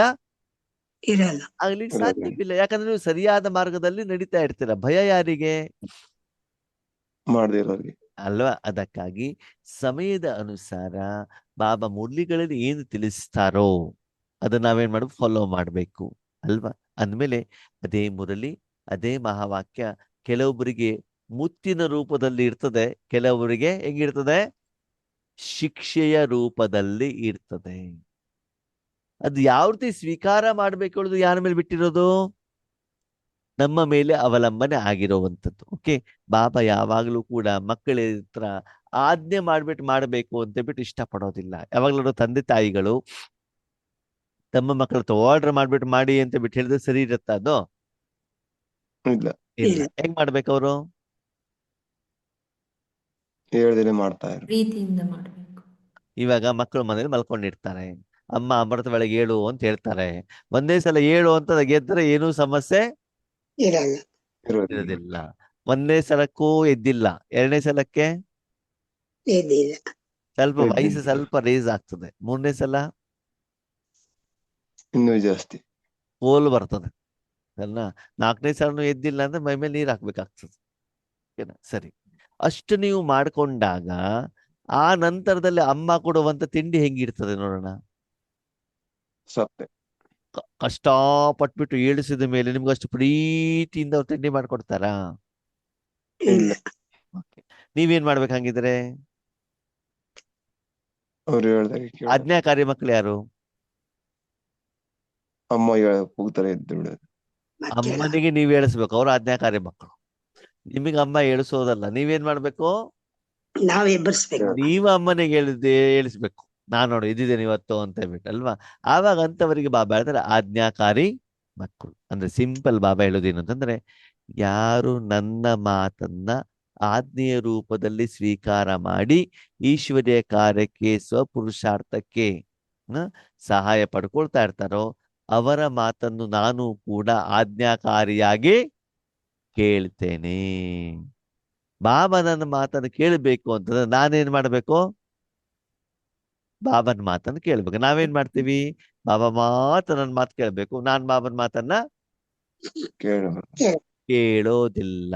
ಇರಲ್ಲ, ಆಗ್ಲಿಕ್ಕೆ ಸಾಧ್ಯವಿಲ್ಲ. ಯಾಕಂದ್ರೆ ನೀವು ಸರಿಯಾದ ಮಾರ್ಗದಲ್ಲಿ ನಡೀತಾ ಇರ್ತೀರ. ಭಯ ಯಾರಿಗೆ? ಮಾಡದಿರೋರಿಗೆ ಅಲ್ವಾ? ಅದಕ್ಕಾಗಿ ಸಮಯದ ಅನುಸಾರ ಬಾಬಾ ಮುರಳಿಗಳಲ್ಲಿ ಏನು ತಿಳಿಸ್ತಾರೋ ಅದನ್ನ ನಾವೇನ್ ಮಾಡ್ಬೇಕು, ಫಾಲೋ ಮಾಡ್ಬೇಕು ಅಲ್ವಾ? ಅಂದ್ಮೇಲೆ ಅದೇ ಮುರಳಿ, ಅದೇ ಮಹಾವಾಕ್ಯ ಕೆಲವೊಬ್ಬರಿಗೆ ಮುತ್ತಿನ ರೂಪದಲ್ಲಿ ಇರ್ತದೆ, ಕೆಲವೊಬ್ಬರಿಗೆ ಹೆಂಗಿರ್ತದೆ, ಶಿಕ್ಷೆಯ ರೂಪದಲ್ಲಿ ಇರ್ತದೆ. ಅದು ಯಾವ ರೀತಿ ಸ್ವೀಕಾರ ಮಾಡ್ಬೇಕು ಹೇಳೋದು ಯಾರ ಮೇಲೆ ಬಿಟ್ಟಿರೋದು? ನಮ್ಮ ಮೇಲೆ ಅವಲಂಬನೆ ಆಗಿರುವಂಥದ್ದು. ಓಕೆ, ಬಾಬಾ ಯಾವಾಗಲೂ ಕೂಡ ಮಕ್ಕಳ ಹತ್ರ ಆಜ್ಞೆ ಮಾಡ್ಬೇಕು ಅಂತ ಬಿಟ್ಟು ಇಷ್ಟಪಡೋದಿಲ್ಲ. ಯಾವಾಗಲೂ ತಂದೆ ತಾಯಿಗಳು ತಮ್ಮ ಮಕ್ಕಳ ಹತ್ರ ಆರ್ಡರ್ ಮಾಡ್ಬಿಟ್ಟು ಮಾಡಿ ಅಂತ ಬಿಟ್ಟು ಹೇಳಿದ್ರೆ ಸರಿ ಇರುತ್ತಾ ಅದು? ಇಲ್ಲ. ಇಲ್ಲ. ಹೆಂಗ್ ಮಾಡ್ಬೇಕು ಅವರು? ಹೇಳ್ದೇನೆ ಮಾಡ್ತಾ ಇರು. ಪ್ರೀತಿಯಿಂದ ಮಾಡ್ಬೇಕು. ಇವಾಗ ಮಕ್ಕಳು ಮನೇಲಿ ಮಲ್ಕೊಂಡಿರ್ತಾರೆ, ಅಮ್ಮ ಅಮೃತ ಬೆಳಗ್ಗೆ 7 ಅಂತ ಹೇಳ್ತಾರೆ. ಒಂದೇ ಸಲ 7 ಅಂತ ಗೆದ್ರೆ ಏನೂ ಸಮಸ್ಯೆ ಇರೋದಿಲ್ಲ. ಒಂದೇ ಸಲಕ್ಕೂ ಎದ್ದಿಲ್ಲ, ಎರಡನೇ ಸಲಕ್ಕೆ ಸ್ವಲ್ಪ ವಯಸ್ಸು ಸ್ವಲ್ಪ ರೇಸ್ ಆಗ್ತದೆ, ಮೂರನೇ ಸಲ ಇನ್ನೂ ಜಾಸ್ತಿ ಕೋಲ್ ಬರ್ತದೆ ಅಲ್ಲ, ನಾಲ್ಕನೇ ಸಲನು ಎದ್ದಿಲ್ಲ ಅಂದ್ರೆ ಮೈ ಮೇಲೆ ನೀರು ಹಾಕ್ಬೇಕಾಗ್ತದೆ. ಓಕೆನಾ? ಸರಿ, ಅಷ್ಟು ನೀವು ಮಾಡ್ಕೊಂಡಾಗ ಆ ನಂತರದಲ್ಲಿ ಅಮ್ಮ ಕೊಡುವಂತ ತಿಂಡಿ ಹೆಂಗಿರ್ತದೆ ನೋಡೋಣ. ಸಪ್ಪೆ. ಕಷ್ಟಪಟ್ಬಿಟ್ಟು ಏಳಿಸಿದ ಮೇಲೆ ನಿಮ್ಗೆ ಅಷ್ಟು ಪ್ರೀತಿಯಿಂದ ಅವ್ರು ತಿಂಡಿ ಮಾಡ್ಕೊಡ್ತಾರಾ? ಇಲ್ಲ. ನೀವೇನ್ ಮಾಡ್ಬೇಕು ಹಂಗಿದ್ರೆ? ಅವ್ರು ಹೇಳ್ದಾಗ ಕೇಳೋದು. ಆಜ್ಞಾಕಾರಿ ಮಕ್ಳು ಯಾರು? ಅಮ್ಮ ಹೋಗ್ತಾರೆ ಎದ್ದು ಬಿಡೋದು. ಅಮ್ಮನಿಗೆ ನೀವ್ ಹೇಳಿಸ್ಬೇಕು, ಅವ್ರು ಆಜ್ಞಾಕಾರಿ ಮಕ್ಕಳು. ನಿಮಗೆ ಅಮ್ಮ ಹೇಳಿಸೋದಲ್ಲ, ನೀವೇನ್ ಮಾಡ್ಬೇಕು, ನಾವ್ ಎಬ್ಬರಿಸ್ಬೇಕು. ನೀವು ಅಮ್ಮನಿಗೆ ಹೇಳಿಸ್ಬೇಕು, ನಾನ್ ನೋಡಿ ಇದ್ದಿದ್ದೇನೆ ಇವತ್ತು ಅಂತ ಹೇಳ್ಬಿಟ್ಟು ಅಲ್ವಾ? ಆವಾಗ ಅಂತವರಿಗೆ ಬಾಬಾ ಹೇಳ್ತಾರೆ ಆಜ್ಞಾಕಾರಿ ಮಕ್ಕಳು. ಅಂದ್ರೆ ಸಿಂಪಲ್ ಬಾಬಾ ಹೇಳೋದೇನು ಅಂತಂದ್ರೆ, ಯಾರು ನನ್ನ ಮಾತನ್ನ ಆಜ್ಞೆಯ ರೂಪದಲ್ಲಿ ಸ್ವೀಕಾರ ಮಾಡಿ ಈಶ್ವರ್ಯ ಕಾರ್ಯಕ್ಕೆ ಸ್ವಪುರುಷಾರ್ಥಕ್ಕೆ ಸಹಾಯ ಪಡ್ಕೊಳ್ತಾ ಇರ್ತಾರೋ ಅವರ ಮಾತನ್ನು ನಾನು ಕೂಡ ಆಜ್ಞಾಕಾರಿಯಾಗಿ ಕೇಳ್ತೇನೆ. ಬಾಬಾ ನನ್ನ ಮಾತನ್ನು ಕೇಳಬೇಕು ಅಂತಂದ್ರೆ ನಾನೇನ್ ಮಾಡ್ಬೇಕು, ಬಾಬನ ಮಾತನ್ನು ಕೇಳ್ಬೇಕು. ನಾವೇನ್ ಮಾಡ್ತೀವಿ, ಬಾಬಾ ಮಾತ್ರ ನನ್ನ ಮಾತು ಕೇಳ್ಬೇಕು, ನಾನ್ ಬಾಬನ ಮಾತನ್ನ ಕೇಳೋದಿಲ್ಲ.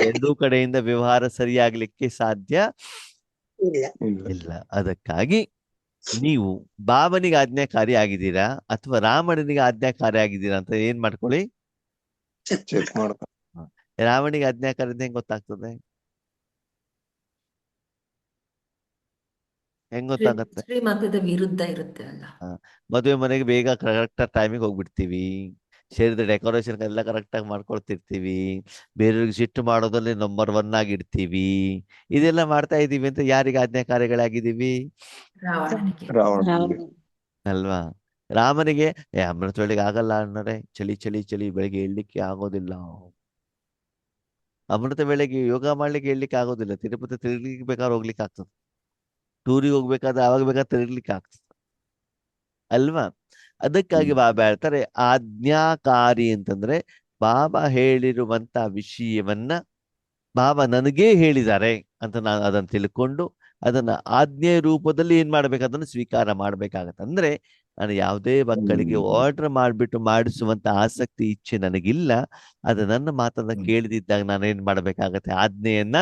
ಎರಡೂ ಕಡೆಯಿಂದ ವ್ಯವಹಾರ ಸರಿಯಾಗ್ಲಿಕ್ಕೆ ಸಾಧ್ಯ ಇಲ್ಲ. ಅದಕ್ಕಾಗಿ ನೀವು ಬಾಬನಿಗೆ ಆಜ್ಞಾಕಾರಿ ಆಗಿದ್ದೀರಾ ಅಥವಾ ರಾವಣನಿಗೆ ಆಜ್ಞಾಕಾರಿ ಆಗಿದ್ದೀರಾ ಅಂತ ಏನ್ ಮಾಡ್ಕೊಳ್ಳಿ. ಚೆಕ್ ಮಾಡ್ಕೊ. ರಾವಣಿಗೆ ಆಜ್ಞಾಕಾರಿ ಅಂತ ಹೆಂಗ್ ಗೊತ್ತಾಗ್ತದೆ? ಹೆಂಗ್ ಗೊತ್ತಾಗತ್ತೆ? ಶ್ರೀಮತದ ವಿರುದ್ಧ ಇರುತ್ತೆ ಅಲ್ಲ. ಮದುವೆ ಮನೆಗೆ ಬೇಗ ಕರೆಕ್ಟ್ ಟೈಮಿಗೆ ಹೋಗ್ಬಿಡ್ತೀವಿ. ಶರೀರದ ಡೆಕೋರೇಷನ್ ಎಲ್ಲ ಕರೆಕ್ಟ್ ಆಗಿ ಮಾಡ್ಕೊಳ್ತಿರ್ತೀವಿ. ಬೇರೆಯವ್ರಿಗೆ ಸಿಟ್ಟು ಮಾಡೋದ್ರಲ್ಲಿ ನಂಬರ್ 1 ಆಗಿರ್ತೀವಿ. ಇದೆಲ್ಲ ಮಾಡ್ತಾ ಇದೀವಿ ಅಂತ ಯಾರಿಗೆ ಆಜ್ಞಾಕಾರಿಗಳಾಗಿದ್ದೀವಿ? ರಾವಣನಿಗೆ. ರಾವಣ ಅಲ್ವಾ? ರಾಮನಿಗೆ ಅಮೃತ ವೇಳೆಗೆ ಆಗಲ್ಲ ಅನ್ನೋರೆ, ಚಳಿ ಚಳಿ ಚಳಿ ಬೆಳಿಗ್ಗೆ ಏಳ್ಲಿಕ್ಕೆ ಆಗೋದಿಲ್ಲ. ಅಮೃತ ವೇಳೆಗೆ ಯೋಗ ಮಾಡ್ಲಿಕ್ಕೆ ಹೇಳಲಿಕ್ಕೆ ಆಗೋದಿಲ್ಲ. ತಿರುಪತಿ ತಿರುಗ್ಲಿಕ್ಕೆ ಬೇಕಾದ್ರೆ ಹೋಗ್ಲಿಕ್ಕೆ ಆಗ್ತದೆ. ಟೂರಿಗೆ ಹೋಗ್ಬೇಕಾದ್ರೆ ಆವಾಗ ಬೇಕಾದ್ರೆ ತಿರುಗ್ಲಿಕ್ಕೆ ಆಗ್ತದೆ ಅಲ್ವಾ? ಅದಕ್ಕಾಗಿ ಬಾಬಾ ಹೇಳ್ತಾರೆ ಆಜ್ಞಾಕಾರಿ ಅಂತಂದ್ರೆ ಬಾಬಾ ಹೇಳಿರುವಂತ ವಿಷಯವನ್ನ ಬಾಬಾ ನನಗೇ ಹೇಳಿದ್ದಾರೆ ಅಂತ ನಾನು ಅದನ್ನ ತಿಳ್ಕೊಂಡು ಅದನ್ನ ಆಜ್ಞೆ ರೂಪದಲ್ಲಿ ಏನ್ ಮಾಡ್ಬೇಕು, ಅದನ್ನು ಸ್ವೀಕಾರ ಮಾಡ್ಬೇಕಾಗತ್ತೆ. ಅಂದ್ರೆ ನಾನು ಯಾವುದೇ ಮಕ್ಕಳಿಗೆ ಆರ್ಡರ್ ಮಾಡ್ಬಿಟ್ಟು ಮಾಡಿಸುವಂತ ಆಸಕ್ತಿ ಇಚ್ಛೆ ನನಗಿಲ್ಲ. ಅದು ನನ್ನ ಮಾತನ್ನ ಕೇಳದಿದ್ದಾಗ ನಾನು ಏನ್ ಮಾಡ್ಬೇಕಾಗತ್ತೆ, ಆಜ್ಞೆಯನ್ನ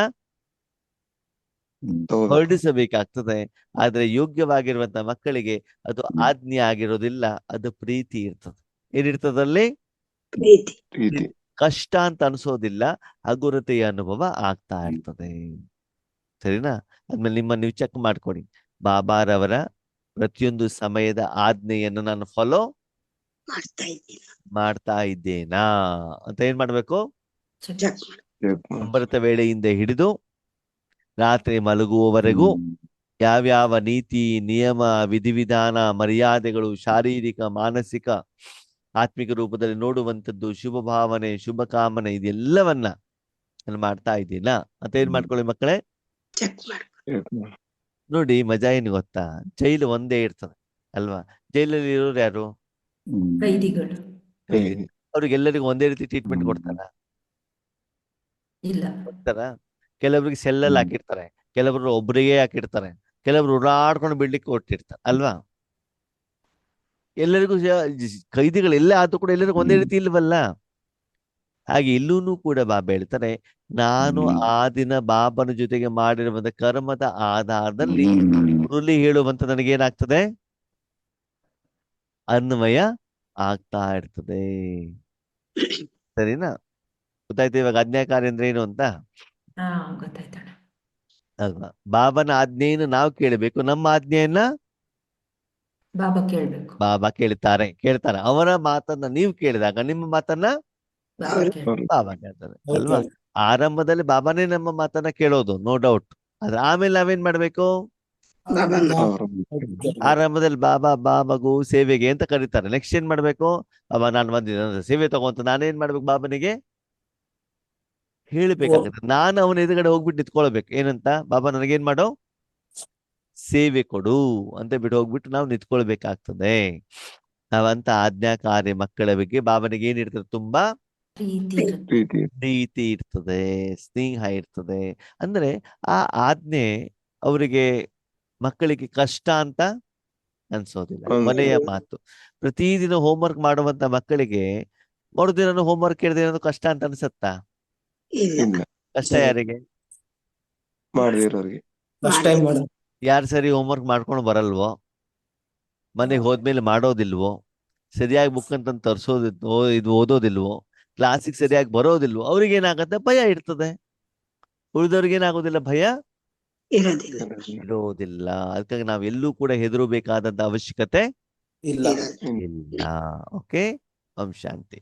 ಹೊರಡಿಸಬೇಕಾಗ್ತದೆ. ಆದ್ರೆ ಯೋಗ್ಯವಾಗಿರುವಂತ ಮಕ್ಕಳಿಗೆ ಅದು ಆಜ್ಞೆ ಆಗಿರೋದಿಲ್ಲ, ಅದು ಪ್ರೀತಿ ಇರ್ತದೆ. ಏನಿರ್ತದಲ್ಲಿ ಪ್ರೀತಿ. ಕಷ್ಟ ಅಂತ ಅನ್ಸೋದಿಲ್ಲ, ಹಗುರತೆಯ ಅನುಭವ ಆಗ್ತಾ ಇರ್ತದೆ. ಸರಿನಾ? ಆದ್ಮೇಲೆ ನೀವು ಚೆಕ್ ಮಾಡ್ಕೊಡಿ, ಬಾಬಾರವರ ಪ್ರತಿಯೊಂದು ಸಮಯದ ಆಜ್ಞೆಯನ್ನು ನಾನು ಫಾಲೋ ಮಾಡ್ತಾ ಇದ್ದೇನಾ ಅಂತ ಏನ್ ಮಾಡ್ಬೇಕು? ಅಮೃತ ವೇಳೆಯಿಂದ ಹಿಡಿದು ರಾತ್ರಿ ಮಲಗುವವರೆಗೂ ಯಾವ್ಯಾವ ನೀತಿ ನಿಯಮ ವಿಧಿವಿಧಾನ ಮರ್ಯಾದೆಗಳು ಶಾರೀರಿಕ ಮಾನಸಿಕ ಆತ್ಮಿಕ ರೂಪದಲ್ಲಿ ನೋಡುವಂಥದ್ದು ಶುಭ ಭಾವನೆ ಶುಭ ಕಾಮನೆ ಇದೆಲ್ಲವನ್ನ ನಾನು ಮಾಡ್ತಾ ಇದ್ದೀನಾ ಅಂತ ಏನ್ ಮಾಡ್ಕೊಳ್ಳಿ ಮಕ್ಕಳೇ. ನೋಡಿ ಮಜಾ ಏನು ಗೊತ್ತಾ, ಜೈಲು ಒಂದೇ ಇರ್ತದೆ ಅಲ್ವಾ? ಜೈಲಲ್ಲಿ ಇರೋರು ಯಾರು? ಕೈದಿಗಳು. ಅವ್ರಿಗೆಲ್ಲರಿಗೂ ಒಂದೇ ರೀತಿ ಟ್ರೀಟ್ಮೆಂಟ್ ಕೊಡ್ತಾರ? ಇಲ್ಲ. ಕೊಡ್ತಾರ? ಕೆಲವರಿಗೆ ಸೆಲ್ಲಲ್ಲಿ ಹಾಕಿರ್ತಾರೆ, ಕೆಲವರು ಒಬ್ಬರಿಗೆ ಹಾಕಿರ್ತಾರೆ, ಕೆಲವರು ಓಡಾಡ್ಕೊಂಡು ಬಿಡ್ಲಿಕ್ಕೆ ಕೊಟ್ಟಿರ್ತಾರೆ ಅಲ್ವಾ? ಎಲ್ಲರಿಗೂ ಕೈದಿಗಳೆಲ್ಲ ಆದ್ರೂ ಕೂಡ ಎಲ್ಲರಿಗೂ ಒಂದೇ ರೀತಿ ಇಲ್ವಲ್ಲ? ಹಾಗೆ ಇಲ್ಲೂ ಕೂಡ ಬಾಬಾ ಹೇಳ್ತಾರೆ, ನಾನು ಆ ದಿನ ಬಾಬನ ಜೊತೆಗೆ ಮಾಡಿರುವಂತ ಕರ್ಮದ ಆಧಾರದಲ್ಲಿ ಮುರುಳಿ ಹೇಳುವಂತ ನನಗೇನಾಗ್ತದೆ, ಅನ್ವಯ ಆಗ್ತಾ ಇರ್ತದೆ. ಸರಿನಾ? ಗೊತ್ತಾಯ್ತು ಇವಾಗ ಆಜ್ಞಾಕಾರಿ ಅಂದ್ರೆ ಏನು ಅಂತ? ಗೊತ್ತಾಯ್ತಣ್ಣ. ಅಲ್ವಾ? ಬಾಬನ ಆಜ್ಞೆಯನ್ನು ನಾವು ಕೇಳಬೇಕು, ನಮ್ಮ ಆಜ್ಞೆಯನ್ನ ಬಾಬಾ ಕೇಳ್ಬೇಕು. ಬಾಬಾ ಕೇಳ್ತಾರೆ. ಅವರ ಮಾತನ್ನ ನೀವು ಕೇಳಿದಾಗ ನಿಮ್ಮ ಮಾತನ್ನ ಬಾಬಾ ಕೇಳ್ತಾರೆ ಅಲ್ವಾ? ಆರಂಭದಲ್ಲಿ ಬಾಬಾನೇ ನಮ್ಮ ಮಾತನ್ನ ಕೇಳೋದು, ನೋ ಡೌಟ್. ಆದ್ರೆ ಆಮೇಲೆ ನಾವೇನ್ ಮಾಡ್ಬೇಕು? ಆರಂಭದಲ್ಲಿ ಬಾಬಾಗೂ ಸೇವೆಗೆ ಅಂತ ಕರೀತಾರೆ. ನೆಕ್ಸ್ಟ್ ಏನ್ ಮಾಡ್ಬೇಕು? ಬಾಬಾ ನಾನು ಬಂದಿದ್ದ ಸೇವೆ ತಗೋಂತ ನಾನೇನ್ ಮಾಡ್ಬೇಕು? ಬಾಬನಿಗೆ ಹೇಳ್ಬೇಕಾಗತ್ತೆ. ನಾನು ಅವನ ಎದುರುಗಡೆ ಹೋಗ್ಬಿಟ್ಟು ನಿಂತ್ಕೊಳ್ಬೇಕು. ಏನಂತ? ಬಾಬಾ ನನಗೇನ್ ಮಾಡೋ, ಸೇವೆ ಕೊಡು ಅಂತ ಬಿಟ್ಟು ಹೋಗ್ಬಿಟ್ಟು ನಾವು ನಿಂತ್ಕೊಳ್ಬೇಕಾಗ್ತದೆ. ನಾವಂತ ಆಜ್ಞಾಕಾರಿ ಮಕ್ಕಳ ಬಗ್ಗೆ ಬಾಬನಿಗೆ ಏನಿರ್ತದೆ? ತುಂಬಾ ಪ್ರೀತಿ ಇರ್ತದೆ, ಸ್ನೇಹ ಇರ್ತದೆ. ಅಂದ್ರೆ ಆ ಆಜ್ಞೆ ಅವರಿಗೆ ಮಕ್ಕಳಿಗೆ ಕಷ್ಟ ಅಂತ ಅನ್ಸೋದಿಲ್ಲ. ಕೊನೆಯ ಮಾತು, ಪ್ರತಿದಿನ ಹೋಮ್ವರ್ಕ್ ಮಾಡುವಂತ ಮಕ್ಕಳಿಗೆ ಮರುದಿನ ಹೋಮ್ವರ್ಕ್ ಕೇಳಿದ್ರೆ ಏನಾದ್ರು ಕಷ್ಟ ಅಂತ ಅನ್ಸತ್ತಾ? ಕಷ್ಟ ಯಾರಿಗೆ? ಯಾರು ಸರಿ ಹೋಮ್ವರ್ಕ್ ಮಾಡ್ಕೊಂಡು ಬರಲ್ವೋ, ಮನೆಗೆ ಹೋದ್ಮೇಲೆ ಮಾಡೋದಿಲ್ವೋ, ಸರಿಯಾಗಿ ಬುಕ್ ಅಂತ ಇದು ಓದೋದಿಲ್ವೋ, ಕ್ಲಾಸಿಗೆ ಸರಿಯಾಗಿ ಬರೋದಿಲ್ವೋ, ಅವ್ರಿಗೇನಾಗತ್ತೆ? ಭಯ ಇರ್ತದೆ. ಉಳಿದವ್ರಿಗೇನಾಗೋದಿಲ್ಲ, ಭಯ ಇರೋದಿಲ್ಲ. ಅದಕ್ಕಾಗಿ ನಾವೆಲ್ಲೂ ಕೂಡ ಹೆದರಬೇಕಾದಂತ ಅವಶ್ಯಕತೆ ಇಲ್ಲ. ಓಕೆ, ಓಂ ಶಾಂತಿ.